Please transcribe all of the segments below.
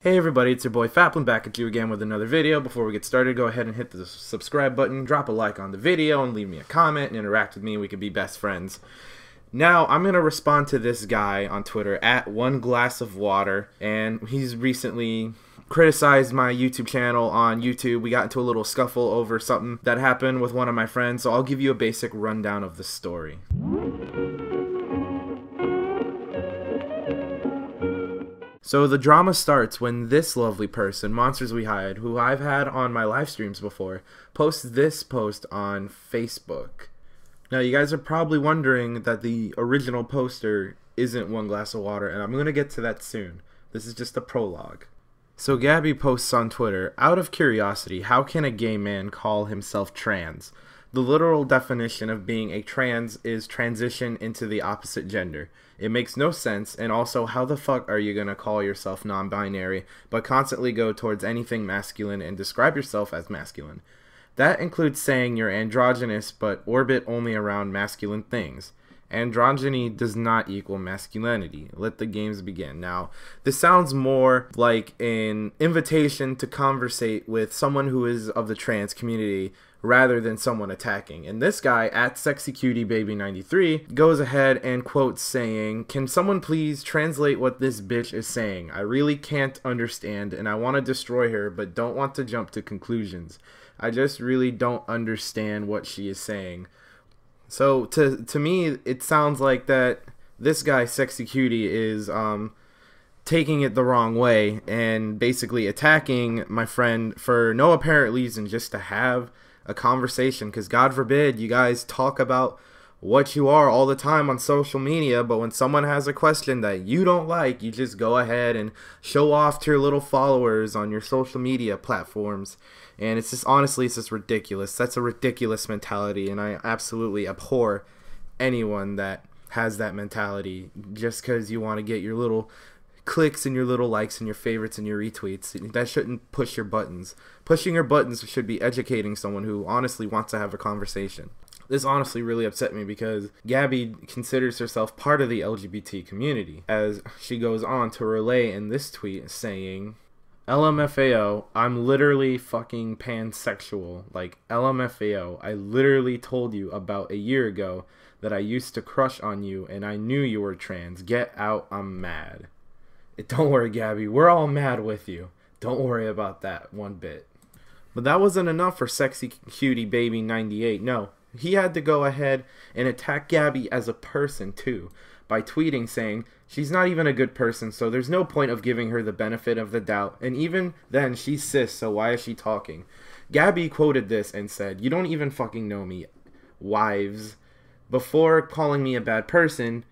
Hey everybody, it's your boy Faplin back at you again with another video. Before we get started, go ahead and hit the subscribe button, drop a like on the video, and leave me a comment and interact with me and we can be best friends. Now, I'm going to respond to this guy on Twitter, at One Glass of Water, and he's recently criticized my YouTube channel on YouTube. We got into a little scuffle over something that happened with one of my friends, so I'll give you a basic rundown of the story. So the drama starts when this lovely person, MonstersWeHide, who I've had on my live streams before, posts this post on Facebook. Now you guys are probably wondering that the original poster isn't One Glass of Water, and I'm going to get to that soon. This is just a prologue. So Gabby posts on Twitter, "Out of curiosity, how can a gay man call himself trans? The literal definition of being a trans is transition into the opposite gender. It makes no sense, and also how the fuck are you gonna call yourself non-binary but constantly go towards anything masculine and describe yourself as masculine? That includes saying you're androgynous but orbit only around masculine things. Androgyny does not equal masculinity. Let the games begin." Now, this sounds more like an invitation to conversate with someone who is of the trans community rather than someone attacking. And this guy, at SexyCutieBaby93, goes ahead and quotes saying, "Can someone please translate what this bitch is saying? I really can't understand and I want to destroy her but don't want to jump to conclusions. I just really don't understand what she is saying." So to me, it sounds like that this guy, Sexy Cutie, is taking it the wrong way and basically attacking my friend for no apparent reason, just to have a conversation. Because God forbid you guys talk about what you are all the time on social media, but when someone has a question that you don't like, you just go ahead and show off to your little followers on your social media platforms. And it's just, honestly, it's just ridiculous. That's a ridiculous mentality, and I absolutely abhor anyone that has that mentality just because you want to get your little clicks and your little likes and your favorites and your retweets. That shouldn't push your buttons. Pushing your buttons should be educating someone who honestly wants to have a conversation. This honestly really upset me because Gabby considers herself part of the LGBT community, as she goes on to relay in this tweet saying, "LMFAO, I'm literally fucking pansexual. Like, LMFAO, I literally told you about a year ago that I used to crush on you and I knew you were trans. Get out, I'm mad." Don't worry, Gabby, we're all mad with you. Don't worry about that one bit. But that wasn't enough for Sexy Cutie Baby 98. No, he had to go ahead and attack Gabby as a person too, by tweeting saying she's not even a good person, so there's no point of giving her the benefit of the doubt, and even then she's cis, so why is she talking? Gabby quoted this and said, "You don't even fucking know me, wives. Before calling me a bad person,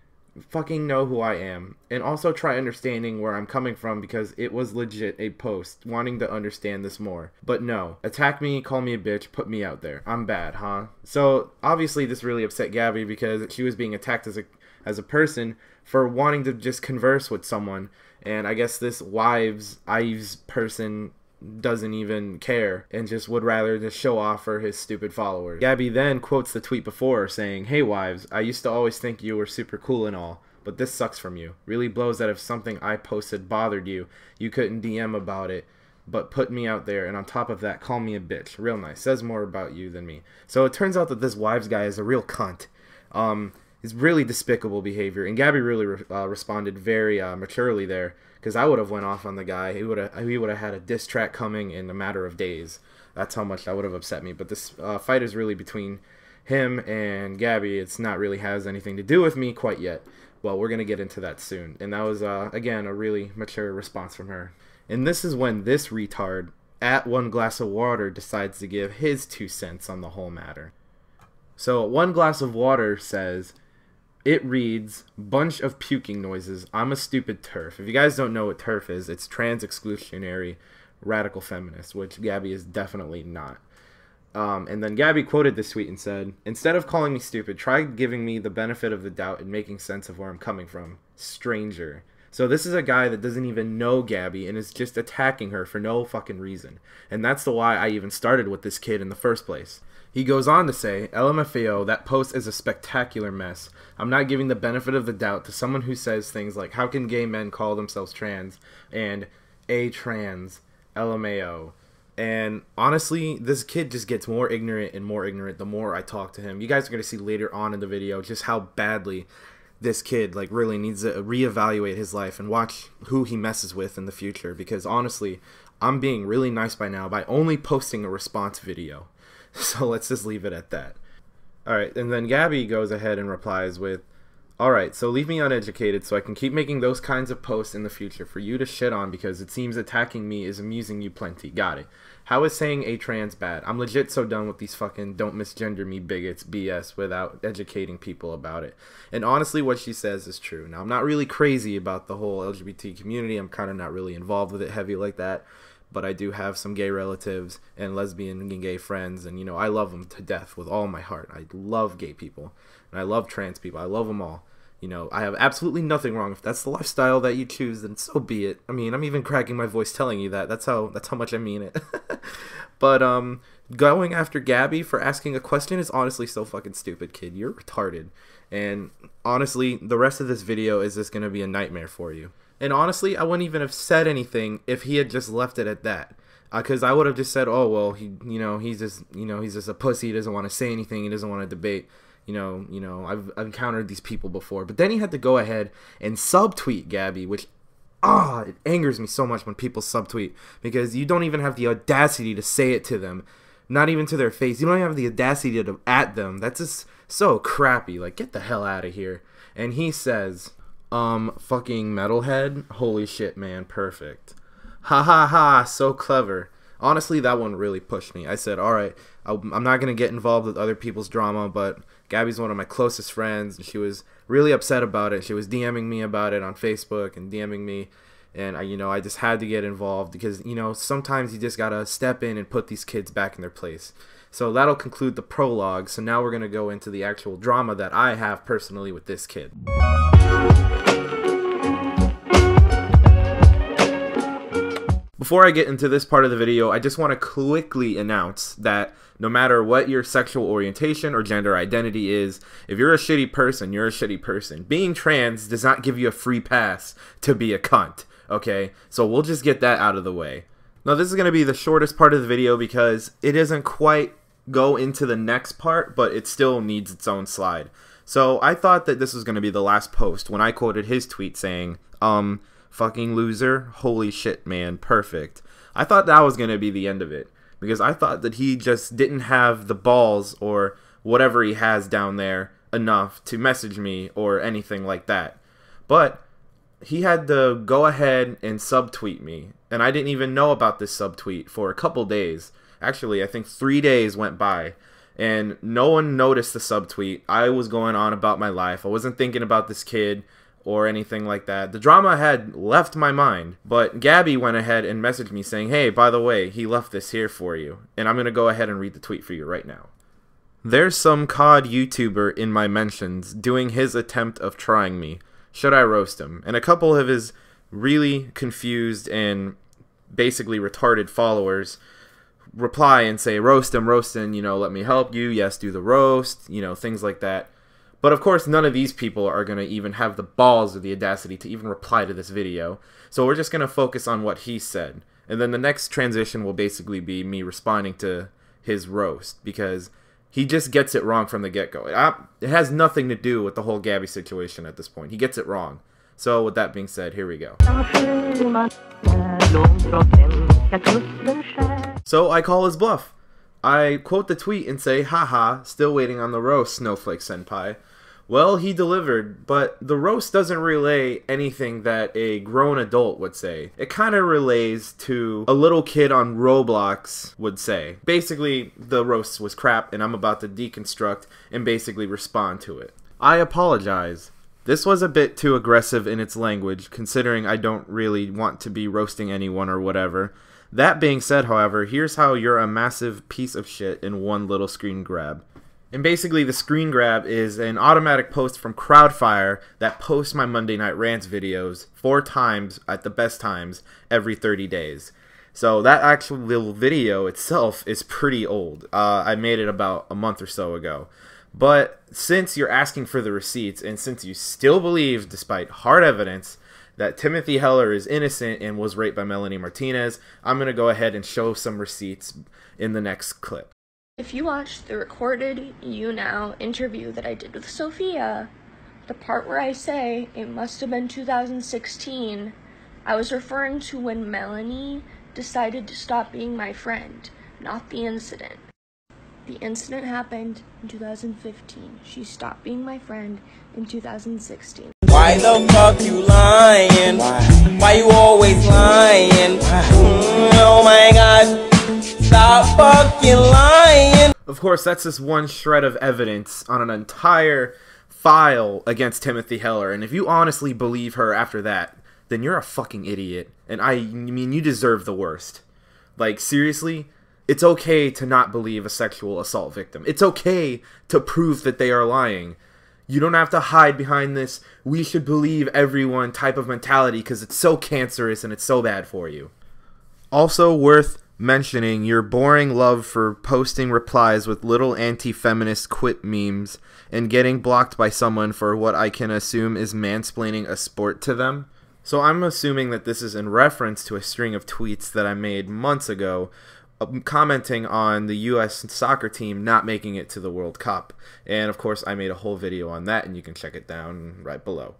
fucking know who I am, and also try understanding where I'm coming from, because it was legit a post wanting to understand this more. But no, attack me, call me a bitch, put me out there. I'm bad, huh?" So obviously this really upset Gabby because she was being attacked as a person for wanting to just converse with someone, and I guess this Ives person doesn't even care and just would rather just show off for his stupid followers. Gabby then quotes the tweet before saying, "Hey wives, I used to always think you were super cool and all, but this sucks from you. Really blows that if something I posted bothered you, you couldn't DM about it, but put me out there, and on top of that, call me a bitch. Real nice. Says more about you than me." So it turns out that this wives guy is a real cunt. It's really despicable behavior, and Gabby really responded very maturely there, because I would have went off on the guy. He would have had a diss track coming in a matter of days. That's how much that would have upset me. But this fight is really between him and Gabby. It's not really has anything to do with me quite yet. Well, we're gonna get into that soon. And that was again a really mature response from her. And this is when this retard at One Glass of Water decides to give his 2 cents on the whole matter. So One Glass of Water says, it reads, "Bunch of puking noises. I'm a stupid TERF." If you guys don't know what TERF is, it's trans exclusionary radical feminist, which Gabby is definitely not. And then Gabby quoted this tweet and said, "Instead of calling me stupid, try giving me the benefit of the doubt and making sense of where I'm coming from. Stranger." So this is a guy that doesn't even know Gabby and is just attacking her for no fucking reason. And that's the why I even started with this kid in the first place. He goes on to say, "LMFAO, that post is a spectacular mess. I'm not giving the benefit of the doubt to someone who says things like, how can gay men call themselves trans? And A trans, LMAO. And honestly, this kid just gets more ignorant and more ignorant the more I talk to him. You guys are going to see later on in the video just how badly this kid like really needs to reevaluate his life and watch who he messes with in the future. Because honestly, I'm being really nice by now by only posting a response video. So let's just leave it at that. Alright, and then Gabby goes ahead and replies with, "Alright, so leave me uneducated so I can keep making those kinds of posts in the future for you to shit on because it seems attacking me is amusing you plenty. Got it. How is saying a trans bad? I'm legit so done with these fucking don't misgender me bigots BS without educating people about it." And honestly, what she says is true. Now, I'm not really crazy about the whole LGBT community. I'm kind of not really involved with it heavy like that. But I do have some gay relatives and lesbian and gay friends. And, you know, I love them to death with all my heart. I love gay people. And I love trans people. I love them all. You know, I have absolutely nothing wrong. If that's the lifestyle that you choose, then so be it. I mean, I'm even cracking my voice telling you that. That's how much I mean it. But going after Gabby for asking a question is honestly so fucking stupid, kid. You're retarded. And honestly, the rest of this video is just going to be a nightmare for you. And honestly, I wouldn't even have said anything if he had just left it at that. Because I would have just said, oh, well, he's just a pussy. He doesn't want to say anything. He doesn't want to debate. You know, I've encountered these people before. But then he had to go ahead and subtweet Gabby, which, it angers me so much when people subtweet. Because you don't even have the audacity to say it to them. Not even to their face. You don't have the audacity to at them. That's just so crappy. Like, get the hell out of here. And he says, fucking metalhead? Holy shit, man. Perfect. Ha ha ha. So clever. Honestly, that one really pushed me. I said, alright, I'm not going to get involved with other people's drama, but Gabby's one of my closest friends, and she was really upset about it. She was DMing me about it on Facebook and DMing me, and I just had to get involved because, sometimes you just got to step in and put these kids back in their place. So that'll conclude the prologue. So now we're going to go into the actual drama that I have personally with this kid. Before I get into this part of the video, I just want to quickly announce that no matter what your sexual orientation or gender identity is, if you're a shitty person, you're a shitty person. Being trans does not give you a free pass to be a cunt, okay? So we'll just get that out of the way. Now this is going to be the shortest part of the video because it doesn't quite go into the next part, but it still needs its own slide. So I thought that this was going to be the last post when I quoted his tweet saying, fucking loser, holy shit, man, perfect. I thought that was going to be the end of it, because I thought that he just didn't have the balls or whatever he has down there enough to message me or anything like that. But he had to go ahead and subtweet me, and I didn't even know about this subtweet for a couple days. Actually, I think 3 days went by, and no one noticed the subtweet. I was going on about my life. I wasn't thinking about this kid or anything like that. The drama had left my mind, but Gabby went ahead and messaged me saying, hey, by the way, he left this here for you. And I'm going to go ahead and read the tweet for you right now. There's some COD YouTuber in my mentions doing his attempt of trying me. Should I roast him? And a couple of his really confused and basically retarded followers reply and say, roast him, let me help you. Yes, do the roast, things like that. But of course, none of these people are going to even have the balls or the audacity to even reply to this video. So we're just going to focus on what he said. And then the next transition will basically be me responding to his roast, because he just gets it wrong from the get-go. It has nothing to do with the whole Gabby situation at this point. He gets it wrong. So with that being said, here we go. So I call his bluff. I quote the tweet and say, haha, still waiting on the roast, Snowflake Senpai. Well, he delivered, but the roast doesn't relay anything that a grown adult would say. It kind of relays to a little kid on Roblox would say. Basically, the roast was crap, and I'm about to deconstruct and basically respond to it. I apologize. This was a bit too aggressive in its language, considering I don't really want to be roasting anyone or whatever. That being said, however, here's how you're a massive piece of shit in one little screen grab. And basically the screen grab is an automatic post from Crowdfire that posts my Monday Night Rants videos 4 times at the best times every 30 days. So that actual little video itself is pretty old. I made it about a month or so ago. But since you're asking for the receipts, and since you still believe, despite hard evidence, that Timothy Heller is innocent and was raped by Melanie Martinez. I'm going to go ahead and show some receipts in the next clip. If you watched the recorded You Now interview that I did with Sophia, the part where I say it must have been 2016, I was referring to when Melanie decided to stop being my friend, not the incident. The incident happened in 2015. She stopped being my friend in 2016. Why the fuck you lying? Why you always lying? Oh my god, stop fucking lying. Of course, that's just one shred of evidence on an entire file against Timothy Heller, and if you honestly believe her after that, then you're a fucking idiot, and I mean, you deserve the worst. Like, seriously? It's okay to not believe a sexual assault victim. It's okay to prove that they are lying. You don't have to hide behind this "we should believe everyone" type of mentality because it's so cancerous and it's so bad for you. Also worth mentioning your boring love for posting replies with little anti-feminist quip memes and getting blocked by someone for what I can assume is mansplaining a sport to them. So I'm assuming that this is in reference to a string of tweets that I made months ago commenting on the U.S. soccer team not making it to the World Cup. And of course I made a whole video on that, and you can check it down right below.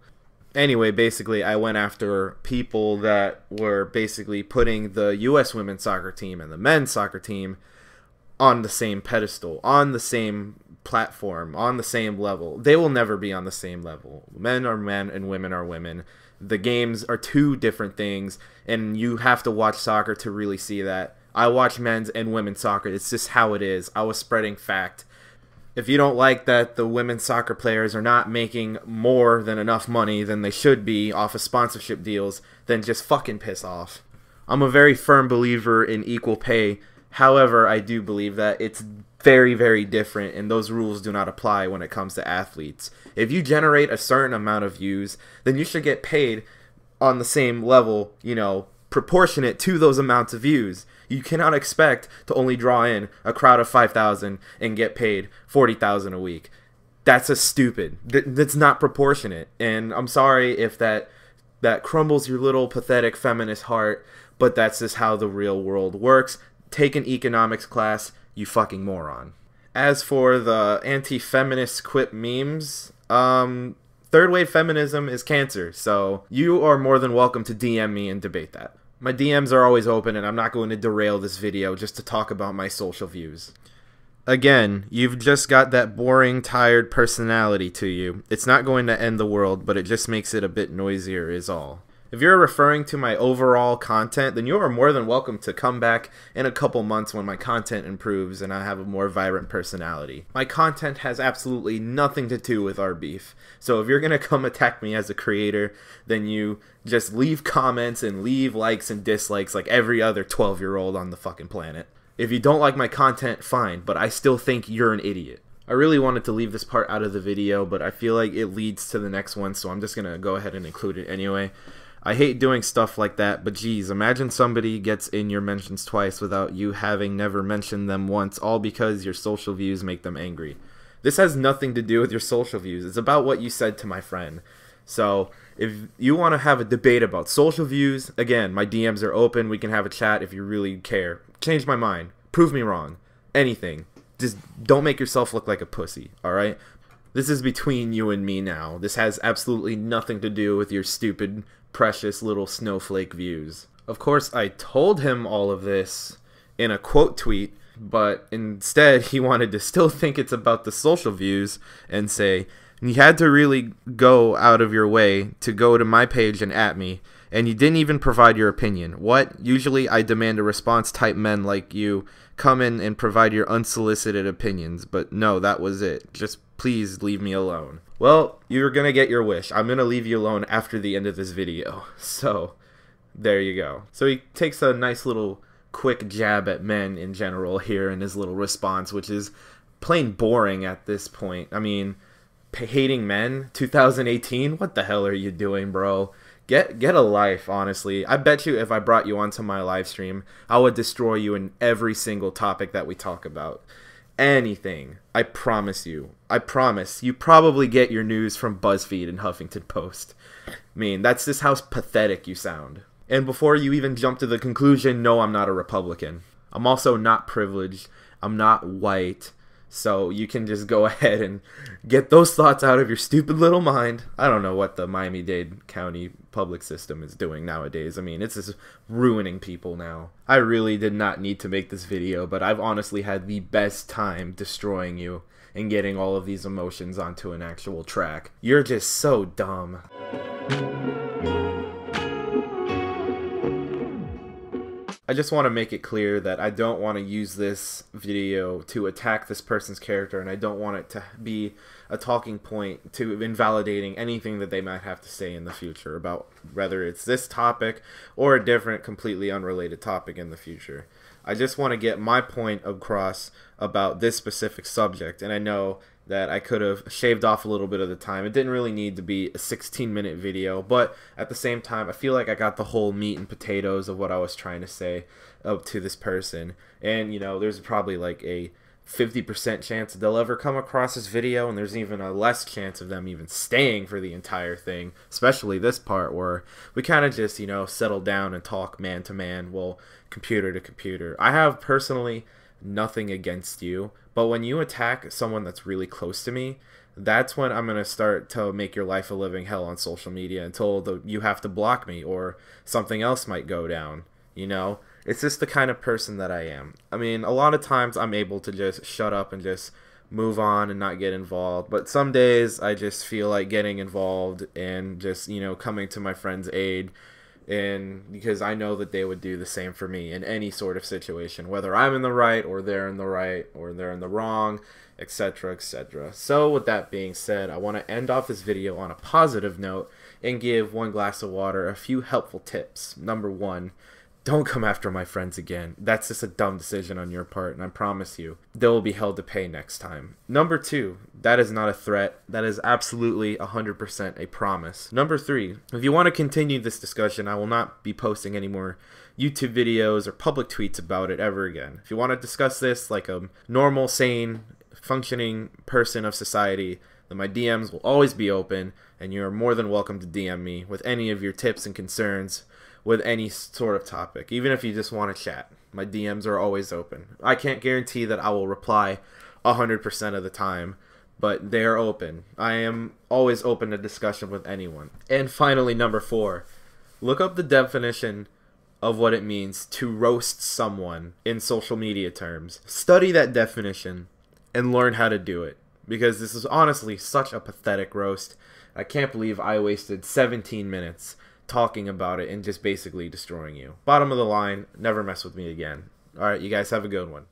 Anyway, basically I went after people that were basically putting the U.S. women's soccer team and the men's soccer team on the same pedestal, on the same platform, on the same level. They will never be on the same level. Men are men and women are women. The games are two different things, and you have to watch soccer to really see that. I watch men's and women's soccer. It's just how it is. I was spreading fact. If you don't like that the women's soccer players are not making more than enough money than they should be off of sponsorship deals, then just fucking piss off. I'm a very firm believer in equal pay. However, I do believe that it's very, very different, and those rules do not apply when it comes to athletes. If you generate a certain amount of views, then you should get paid on the same level, you know, proportionate to those amounts of views. You cannot expect to only draw in a crowd of 5,000 and get paid 40,000 a week. That's just stupid. That's not proportionate. And I'm sorry if that crumbles your little pathetic feminist heart, but that's just how the real world works. Take an economics class, you fucking moron. As for the anti-feminist quip memes, third wave feminism is cancer, so you are more than welcome to DM me and debate that. My DMs are always open, and I'm not going to derail this video just to talk about my social views. Again, you've just got that boring, tired personality to you. It's not going to end the world, but it just makes it a bit noisier is all. If you're referring to my overall content, then you are more than welcome to come back in a couple months when my content improves and I have a more vibrant personality. My content has absolutely nothing to do with our beef. So if you're going to come attack me as a creator, then you just leave comments and leave likes and dislikes like every other 12-year-old on the fucking planet. If you don't like my content, fine, but I still think you're an idiot. I really wanted to leave this part out of the video, but I feel like it leads to the next one, so I'm just going to go ahead and include it anyway. I hate doing stuff like that, but geez, imagine somebody gets in your mentions twice without you having never mentioned them once, all because your social views make them angry. This has nothing to do with your social views. It's about what you said to my friend. So, if you want to have a debate about social views, again, my DMs are open. We can have a chat if you really care. Change my mind. Prove me wrong. Anything. Just don't make yourself look like a pussy, alright? This is between you and me now. This has absolutely nothing to do with your stupid, precious little snowflake views. Of course, I told him all of this in a quote tweet, but instead he wanted to still think it's about the social views and say, "You had to really go out of your way to go to my page and at me, and you didn't even provide your opinion. What? Usually I demand a response type men like you come in and provide your unsolicited opinions, but no, that was it. Just please leave me alone." Well, you're gonna get your wish. I'm gonna leave you alone after the end of this video. So, there you go. So he takes a nice little quick jab at men in general here in his little response, which is plain boring at this point. I mean, hating men, 2018? What the hell are you doing, bro? Get a life, honestly. I bet you if I brought you onto my live stream, I would destroy you in every single topic that we talk about. anything. I promise you. I promise. You probably get your news from BuzzFeed and Huffington Post. I mean, that's just how pathetic you sound. And before you even jump to the conclusion, no, I'm not a Republican. I'm also not privileged. I'm not white. So you can just go ahead and get those thoughts out of your stupid little mind. I don't know what the Miami-Dade County public system is doing nowadays. I mean, it's just ruining people now. I really did not need to make this video, but I've honestly had the best time destroying you and getting all of these emotions onto an actual track. You're just so dumb. I just want to make it clear that I don't want to use this video to attack this person's character, and I don't want it to be a talking point to invalidating anything that they might have to say in the future about whether it's this topic or a different, completely unrelated topic in the future. I just want to get my point across about this specific subject, and I know that I could have shaved off a little bit of the time. It didn't really need to be a 16-minute video, but at the same time, I feel like I got the whole meat and potatoes of what I was trying to say to this person. And, you know, there's probably like a 50% chance that they'll ever come across this video, and there's even a less chance of them even staying for the entire thing, especially this part where we kind of just, you know, settle down and talk man to man, well, computer to computer. I have personally nothing against you, but when you attack someone that's really close to me, that's when I'm going to start to make your life a living hell on social media until you have to block me or something else might go down, you know? It's just the kind of person that I am. I mean, a lot of times I'm able to just shut up and just move on and not get involved, but some days I just feel like getting involved and just, you know, coming to my friend's aid, and because I know that they would do the same for me in any sort of situation, whether I'm in the right or they're in the right or they're in the wrong, etc., etc. So with that being said, I want to end off this video on a positive note and give one glass of water a few helpful tips. Number one, don't come after my friends again. That's just a dumb decision on your part, and I promise you, they will be held to pay next time. Number two, that is not a threat. That is absolutely 100% a promise. Number three, if you want to continue this discussion, I will not be posting any more YouTube videos or public tweets about it ever again. If you want to discuss this like a normal, sane, functioning person of society, then my DMs will always be open, and you are more than welcome to DM me with any of your tips and concerns with any sort of topic, even if you just want to chat. My DMs are always open. I can't guarantee that I will reply 100% of the time, but they are open. I am always open to discussion with anyone. And finally, number four, look up the definition of what it means to roast someone in social media terms. Study that definition and learn how to do it, because this is honestly such a pathetic roast. I can't believe I wasted 17 minutes talking about it and just basically destroying you. Bottom of the line, never mess with me again. Alright, you guys have a good one.